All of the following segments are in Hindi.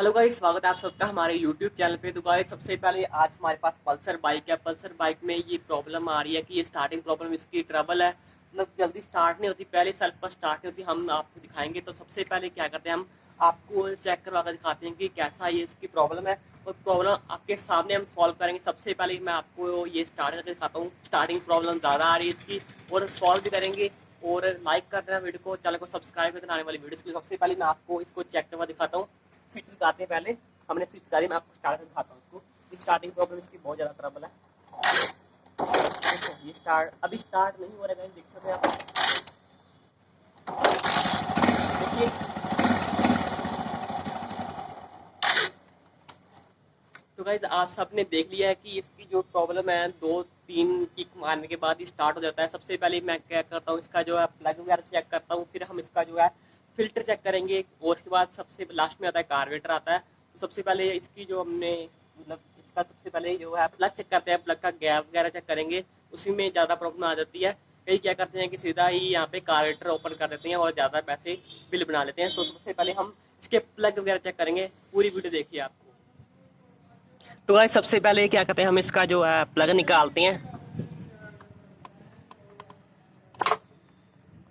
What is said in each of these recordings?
हेलो गाइस, स्वागत है आप सबका हमारे यूट्यूब चैनल पे। तो गाइस, सबसे पहले आज हमारे पास पल्सर बाइक है। पल्सर बाइक में ये प्रॉब्लम आ रही है कि ये स्टार्टिंग प्रॉब्लम इसकी ट्रबल है, मतलब जल्दी स्टार्ट नहीं होती, पहले सेल्फ पर स्टार्ट नहीं होती। हम आपको दिखाएंगे। तो सबसे पहले क्या करते हैं, हम आपको चेक करवा कर दिखाते हैं कि कैसा ये इसकी प्रॉब्लम है, और प्रॉब्लम आपके सामने हम सॉल्व करेंगे। सबसे पहले मैं आपको ये स्टार्ट करके दिखाता हूँ। स्टार्टिंग प्रॉब्लम ज़्यादा आ रही है इसकी, और सॉल्व भी करेंगे। और लाइक कर देना वीडियो को, चैनल को सब्सक्राइब कर देना आने वाली वीडियोस के लिए। सबसे पहले मैं आपको इसको चेक करवा दिखाता हूँ। स्विच लगाते हैं पहले। हमने स्विच लगा दी, मैं आपको स्टार्ट करके दिखाता हूँ इसको। स्टार्टिंग प्रॉब्लम इसकी बहुत ज़्यादा ट्रबल है। देखो, ये स्टार्ट अभी स्टार्ट नहीं हो रहा है, देख सकते हैं आप। देखिए, तो गाइज आप सबने देख लिया है कि इसकी जो प्रॉब्लम है, 2-3 किक मारने के बाद ही स्टार्ट हो जाता है। सबसे पहले मैं क्या करता हूँ, इसका जो है प्लग वगैरह चेक करता हूँ, फिर हम इसका जो है फिल्टर चेक करेंगे, और उसके बाद सबसे लास्ट में आता है कार्बोरेटर आता है। तो सबसे पहले इसकी जो हमने मतलब इसका सबसे पहले जो है प्लग चेक करते हैं, प्लग का गैप वगैरह चेक करेंगे। उसी में ज़्यादा प्रॉब्लम आ जाती है। कई क्या करते हैं कि सीधा ही यहाँ पे कार्बोरेटर ओपन कर देते हैं और ज़्यादा पैसे बिल बना लेते हैं। तो सबसे पहले हम इसके प्लग वगैरह चेक करेंगे। पूरी वीडियो देखिए आप। तो गाइस, सबसे पहले क्या करते हैं, हम इसका जो है प्लग निकालते हैं।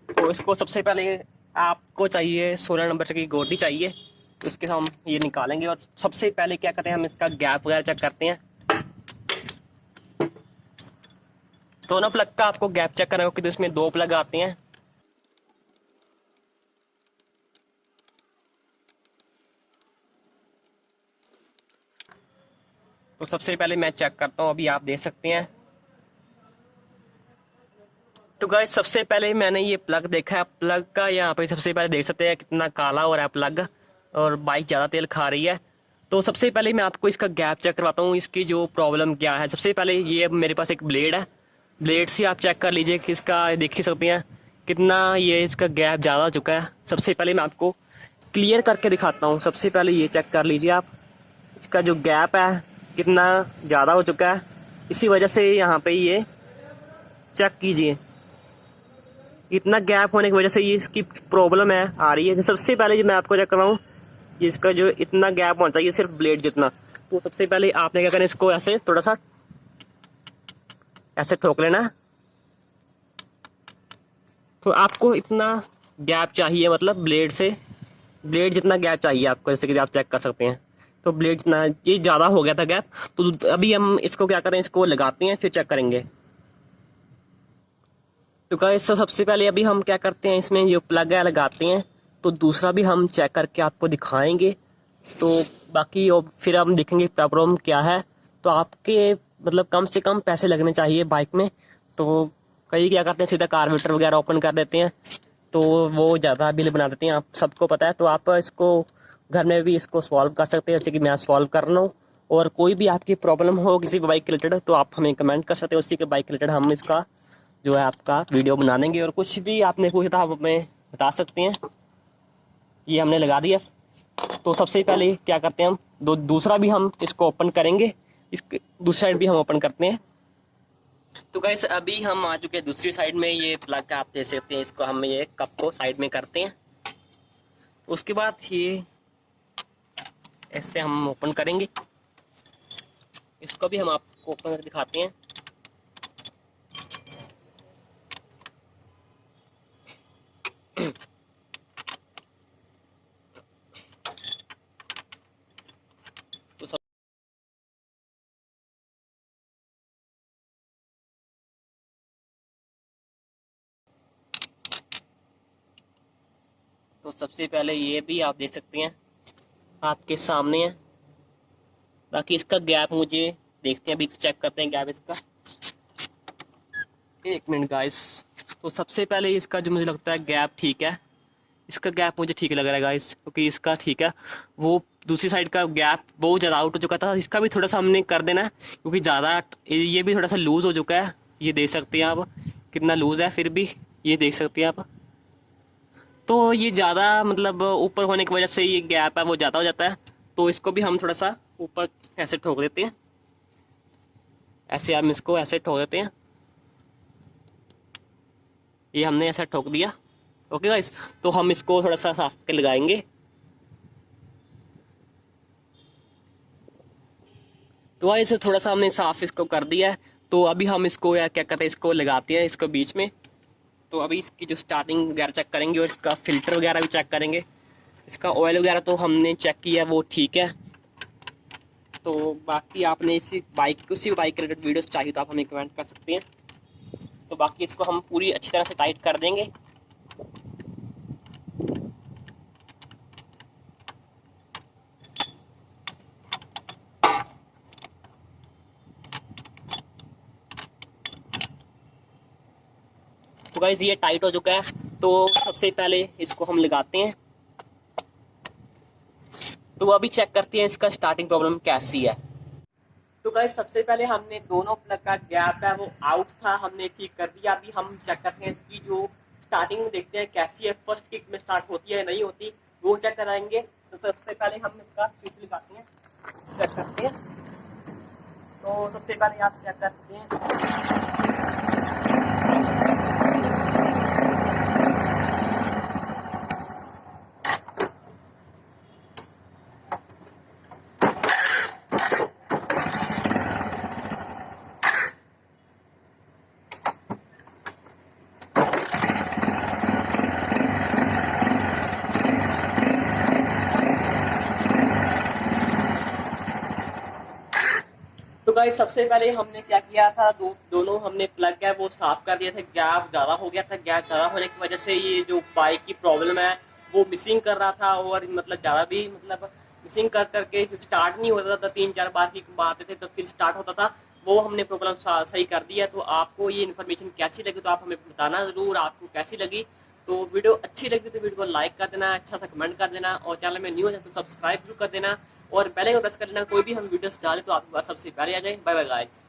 तो इसको सबसे पहले आपको चाहिए 16 नंबर की गोटी चाहिए। तो इसके हम ये निकालेंगे, और सबसे पहले क्या करते हैं, हम इसका गैप वगैरह चेक करते हैं। दोनों प्लग का आपको गैप चेक करना होगा, क्योंकि इसमें 2 प्लग आते हैं। तो सबसे पहले मैं चेक करता हूँ, अभी आप देख सकते हैं। तो गाइस, सबसे पहले मैंने ये प्लग देखा है। प्लग का यहाँ पे सबसे पहले देख सकते हैं कितना काला हो रहा है प्लग, और बाइक ज़्यादा तेल खा रही है। तो सबसे पहले मैं आपको इसका गैप चेक करवाता हूँ, इसकी जो प्रॉब्लम क्या है। सबसे पहले ये मेरे पास एक ब्लेड है, ब्लेड से आप चेक कर लीजिए कि इसका देख ही सकते हैं कितना ये इसका गैप ज़्यादा हो चुका है। सबसे पहले मैं आपको क्लियर करके दिखाता हूँ। सबसे पहले ये चेक कर लीजिए आप, इसका जो गैप है कितना ज़्यादा हो चुका है। इसी वजह से यहाँ पे ये चेक कीजिए, इतना गैप होने की वजह से ये इसकी प्रॉब्लम है आ रही है। सबसे पहले जो मैं आपको चेक कर रहा हूँ, ये इसका जो इतना गैप होना चाहिए सिर्फ ब्लेड जितना। तो सबसे पहले आपने क्या करना है, इसको ऐसे थोड़ा सा ऐसे ठोक लेना है। तो आपको इतना गैप चाहिए, मतलब ब्लेड से ब्लेड जितना गैप चाहिए आपको, जैसे कि आप चेक कर सकते हैं। तो ब्लेड जितना ये ज़्यादा हो गया था गैप। तो अभी हम इसको क्या करें, इसको लगाते हैं फिर चेक करेंगे। तो गाइस, सबसे पहले अभी हम क्या करते हैं, इसमें जो प्लग है लगाते हैं। तो दूसरा भी हम चेक करके आपको दिखाएंगे। तो बाकी और फिर हम देखेंगे प्रॉब्लम क्या है। तो आपके मतलब कम से कम पैसे लगने चाहिए बाइक में। तो कई क्या करते हैं, सीधा कार्बोरेटर वगैरह ओपन कर देते हैं, तो वो ज़्यादा बिल बना देते हैं, आप सबको पता है। तो आप इसको घर में भी इसको सॉल्व कर सकते हैं, जैसे कि मैं सॉल्व कर रहा हूँ। और कोई भी आपकी प्रॉब्लम हो किसी बाइक के रिलेटेड, तो आप हमें कमेंट कर सकते हैं, उसी के बाइक के रिलेटेड हम इसका जो है आपका वीडियो बना देंगे। और कुछ भी आपने पूछा था आप हमें बता सकते हैं। ये हमने लगा दिया। तो सबसे पहले क्या करते हैं, हम दूसरा भी हम इसको ओपन करेंगे। इसके दूसरी साइड भी हम ओपन करते हैं। तो गाइस, अभी हम आ चुके हैं दूसरी साइड में। ये प्लग आप देख सकते हैं, इसको हम ये कप को साइड में करते हैं। उसके बाद ये ऐसे हम ओपन करेंगे। इसको भी हम आपको ओपन करके दिखाते हैं। तो सबसे पहले ये भी आप देख सकते हैं, आपके सामने है। बाकी इसका गैप मुझे देखते हैं, अभी चेक करते हैं गैप इसका। 1 मिनट गाइस। तो सबसे पहले इसका जो मुझे लगता है गैप ठीक है, इसका गैप मुझे ठीक लग रहा है गाइस, क्योंकि इसका ठीक है। वो दूसरी साइड का गैप बहुत ज़्यादा आउट हो चुका था, इसका भी थोड़ा सा हमने कर देना है, क्योंकि ज़्यादा ये भी थोड़ा सा लूज़ हो चुका है। ये देख सकते हैं आप कितना लूज़ है, फिर भी ये देख सकते हैं आप। तो ये ज़्यादा मतलब ऊपर होने की वजह से ये गैप है वो ज़्यादा हो जाता है। तो इसको भी हम थोड़ा सा ऊपर ऐसे ठोक देते हैं। ऐसे हम इसको ऐसे ठोक देते हैं। ये हमने ऐसा ठोक दिया। ओके गाइस, तो हम इसको थोड़ा सा साफ करके लगाएंगे। तो भाई इसे थोड़ा सा हमने साफ इसको कर दिया है। तो अभी हम इसको या क्या कहते हैं इसको लगाते हैं इसको बीच में। तो अभी इसकी जो स्टार्टिंग वगैरह चेक करेंगे और इसका फ़िल्टर वगैरह भी चेक करेंगे। इसका ऑयल वगैरह तो हमने चेक किया वो ठीक है। तो बाकी आपने इसी बाइक के रिलेटेड वीडियोस चाहिए तो आप हमें कमेंट कर सकते हैं। तो बाकी इसको हम पूरी अच्छी तरह से टाइट कर देंगे। तो गाइस ये टाइट हो चुका है। तो सबसे पहले इसको हम लगाते हैं। तो अभी चेक करते हैं इसका स्टार्टिंग प्रॉब्लम कैसी है। तो गाइस सबसे पहले हमने दोनों प्लग का गैप है वो आउट था, हमने ठीक कर दिया। अभी हम चेक करते हैं इसकी जो स्टार्टिंग देखते हैं कैसी है, फर्स्ट किक में स्टार्ट होती है नहीं होती वो चेक कराएंगे। तो सबसे पहले हम इसका स्विच लगाते हैं, चेक करते हैं। तो सबसे पहले आप चेक कर सकते हैं। तो गाइस सबसे पहले हमने क्या किया था, दोनों हमने प्लग है वो साफ कर दिया था। गैप ज़्यादा हो गया था, गैप ज़्यादा होने की वजह से ये जो बाइक की प्रॉब्लम है वो मिसिंग कर रहा था और मतलब ज़्यादा भी मतलब मिसिंग कर करके स्टार्ट नहीं होता था। 3-4 बार की आते थे तो फिर स्टार्ट होता था। वो हमने प्रॉब्लम सही कर दिया। तो आपको ये इन्फॉर्मेशन कैसी लगी तो आप हमें बताना ज़रूर आपको कैसी लगी। तो वीडियो अच्छी लगी तो वीडियो को लाइक कर देना, अच्छा सा कमेंट कर देना और चैनल में न्यू है तो सब्सक्राइब जरूर कर देना और बेल आइकन प्रेस कर लेना। कोई भी हम वीडियोस डालें तो आपके पास सबसे पहले आ जाए। Bye bye guys.